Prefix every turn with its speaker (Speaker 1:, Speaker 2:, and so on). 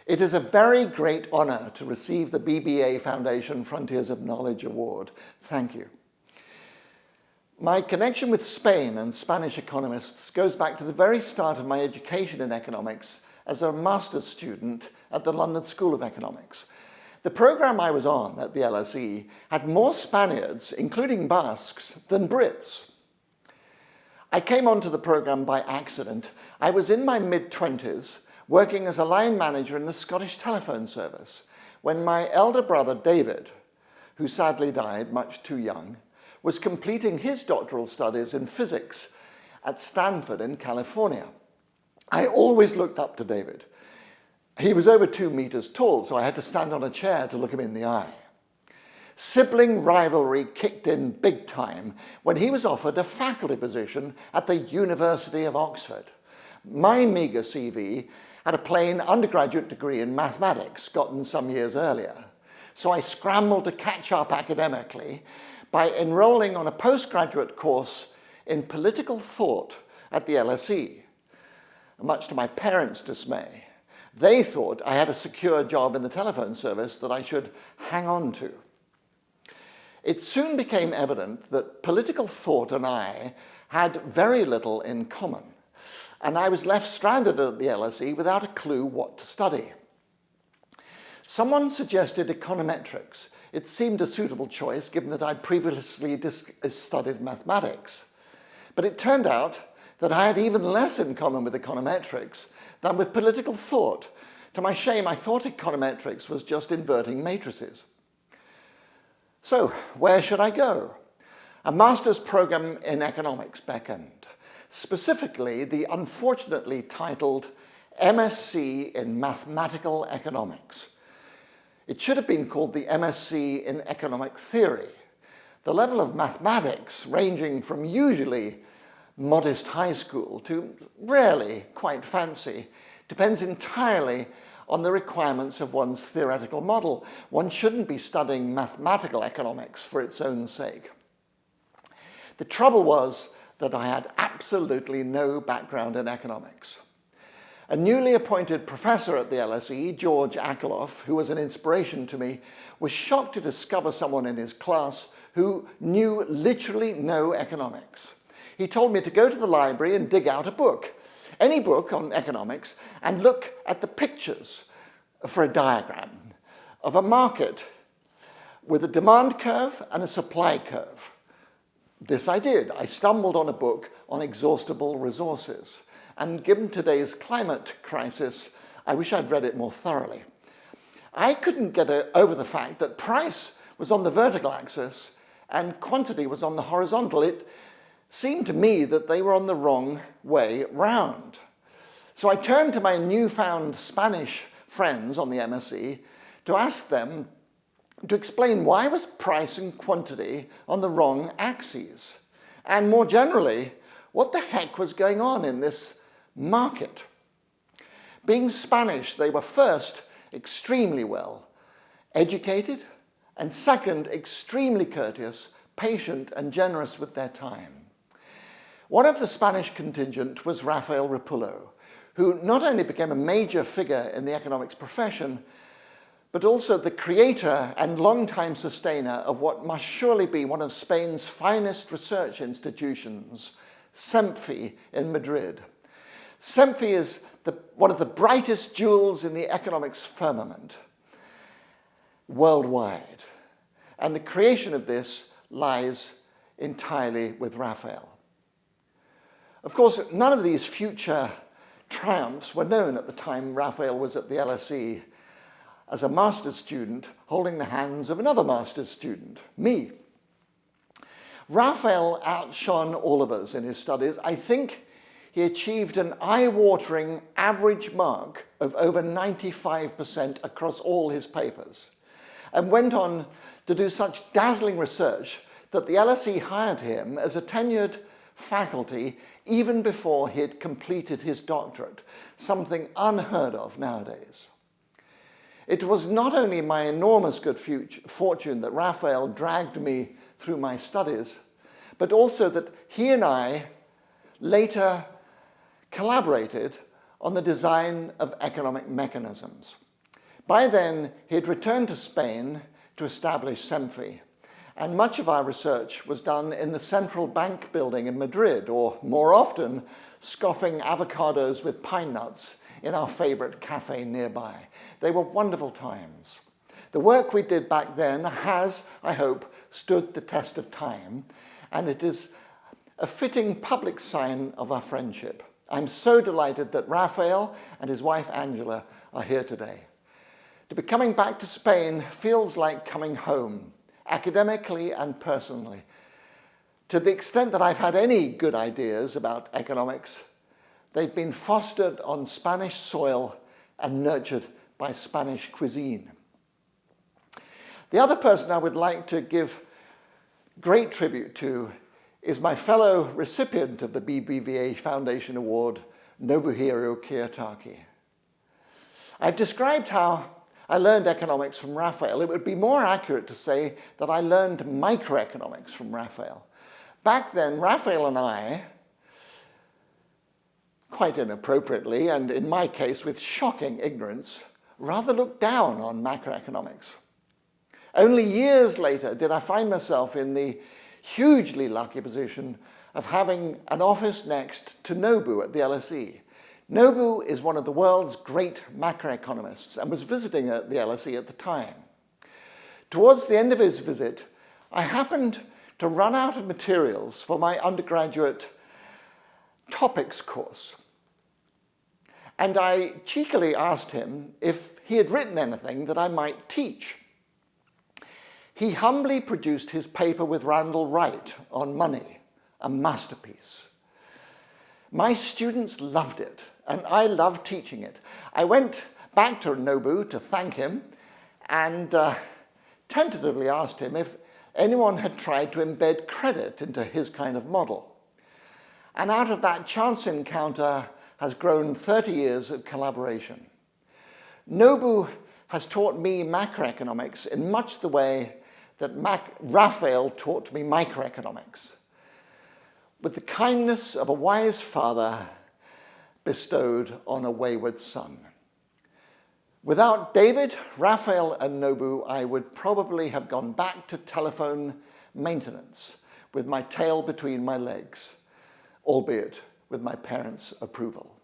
Speaker 1: It is a very great honor to receive the BBVA Foundation Frontiers of Knowledge Award. Thank you. My connection with Spain and Spanish economists goes back to the very start of my education in economics as a master's student at the London School of Economics. The program I was on at the LSE had more Spaniards, including Basques, than Brits. I came onto the program by accident. I was in my mid-20s, working as a line manager in the Scottish telephone service, when my elder brother David, who sadly died much too young, was completing his doctoral studies in physics at Stanford in California. I always looked up to David. He was over 2 meters tall, so I had to stand on a chair to look him in the eye. Sibling rivalry kicked in big time when he was offered a faculty position at the University of Oxford. My meager CV had a plain undergraduate degree in mathematics gotten some years earlier, so I scrambled to catch up academically by enrolling on a postgraduate course in political thought at the LSE, much to my parents' dismay. They thought I had a secure job in the telephone service that I should hang on to. It soon became evident that political thought and I had very little in common, and I was left stranded at the LSE without a clue what to study. Someone suggested econometrics. It seemed a suitable choice given that I'd previously studied mathematics. But it turned out that I had even less in common with econometrics than with political thought. To my shame, I thought econometrics was just inverting matrices. So, where should I go? A master's program in economics beckoned, specifically the unfortunately titled MSc in Mathematical Economics. It should have been called the MSc in Economic Theory. The level of mathematics ranging from usually modest high school to rarely quite fancy depends entirely on the requirements of one's theoretical model. One shouldn't be studying mathematical economics for its own sake. The trouble was that I had absolutely no background in economics. A newly appointed professor at the LSE, George Akerlof, who was an inspiration to me, was shocked to discover someone in his class who knew literally no economics. He told me to go to the library and dig out a book, any book on economics, and look at the pictures for a diagram of a market with a demand curve and a supply curve. This I did. I stumbled on a book on exhaustible resources. And given today's climate crisis, I wish I'd read it more thoroughly. I couldn't get over the fact that price was on the vertical axis and quantity was on the horizontal. It seemed to me that they were on the wrong way round. So I turned to my newfound Spanish friends on the MSc to ask them to explain why was price and quantity on the wrong axes? And more generally, what the heck was going on in this market? Being Spanish, they were first extremely well educated, and second, extremely courteous, patient, and generous with their time. One of the Spanish contingent was Rafael Rapullo, who not only became a major figure in the economics profession, but also the creator and longtime sustainer of what must surely be one of Spain's finest research institutions, SEMFI in Madrid. SEMFI is one of the brightest jewels in the economics firmament worldwide. And the creation of this lies entirely with Raphael. Of course, none of these future triumphs were known at the time Raphael was at the LSE as a master's student holding the hands of another master's student, me. Raphael outshone all of us in his studies. I think he achieved an eye-watering average mark of over 95% across all his papers, and went on to do such dazzling research that the LSE hired him as a tenured faculty even before he had completed his doctorate, something unheard of nowadays. It was not only my enormous good fortune that Raphael dragged me through my studies, but also that he and I later collaborated on the design of economic mechanisms. By then, he had returned to Spain to establish SEMFI, and much of our research was done in the central bank building in Madrid, or more often, scoffing avocados with pine nuts in our favorite cafe nearby. They were wonderful times. The work we did back then has, I hope, stood the test of time, and it is a fitting public sign of our friendship. I'm so delighted that Raphael and his wife Angela are here today. To be coming back to Spain feels like coming home, academically and personally. To the extent that I've had any good ideas about economics, they've been fostered on Spanish soil and nurtured by Spanish cuisine. The other person I would like to give great tribute to is my fellow recipient of the BBVA Foundation Award, Nobuhiro Kiyotaki. I've described how I learned economics from Raphael. It would be more accurate to say that I learned microeconomics from Raphael. Back then, Raphael and I, quite inappropriately, and in my case with shocking ignorance, rather looked down on macroeconomics. Only years later did I find myself in the hugely lucky position of having an office next to Nobu at the LSE. Nobu is one of the world's great macroeconomists and was visiting at the LSE at the time. Towards the end of his visit, I happened to run out of materials for my undergraduate topics course. And I cheekily asked him if he had written anything that I might teach. He humbly produced his paper with Randall Wright on money, a masterpiece. My students loved it, and I loved teaching it. I went back to Nobu to thank him and tentatively asked him if anyone had tried to embed credit into his kind of model. And out of that chance encounter has grown 30 years of collaboration. Nobu has taught me macroeconomics in much the way that Raphael taught me microeconomics, with the kindness of a wise father bestowed on a wayward son. Without David, Raphael, and Nobu, I would probably have gone back to telephone maintenance with my tail between my legs, albeit with my parents' approval.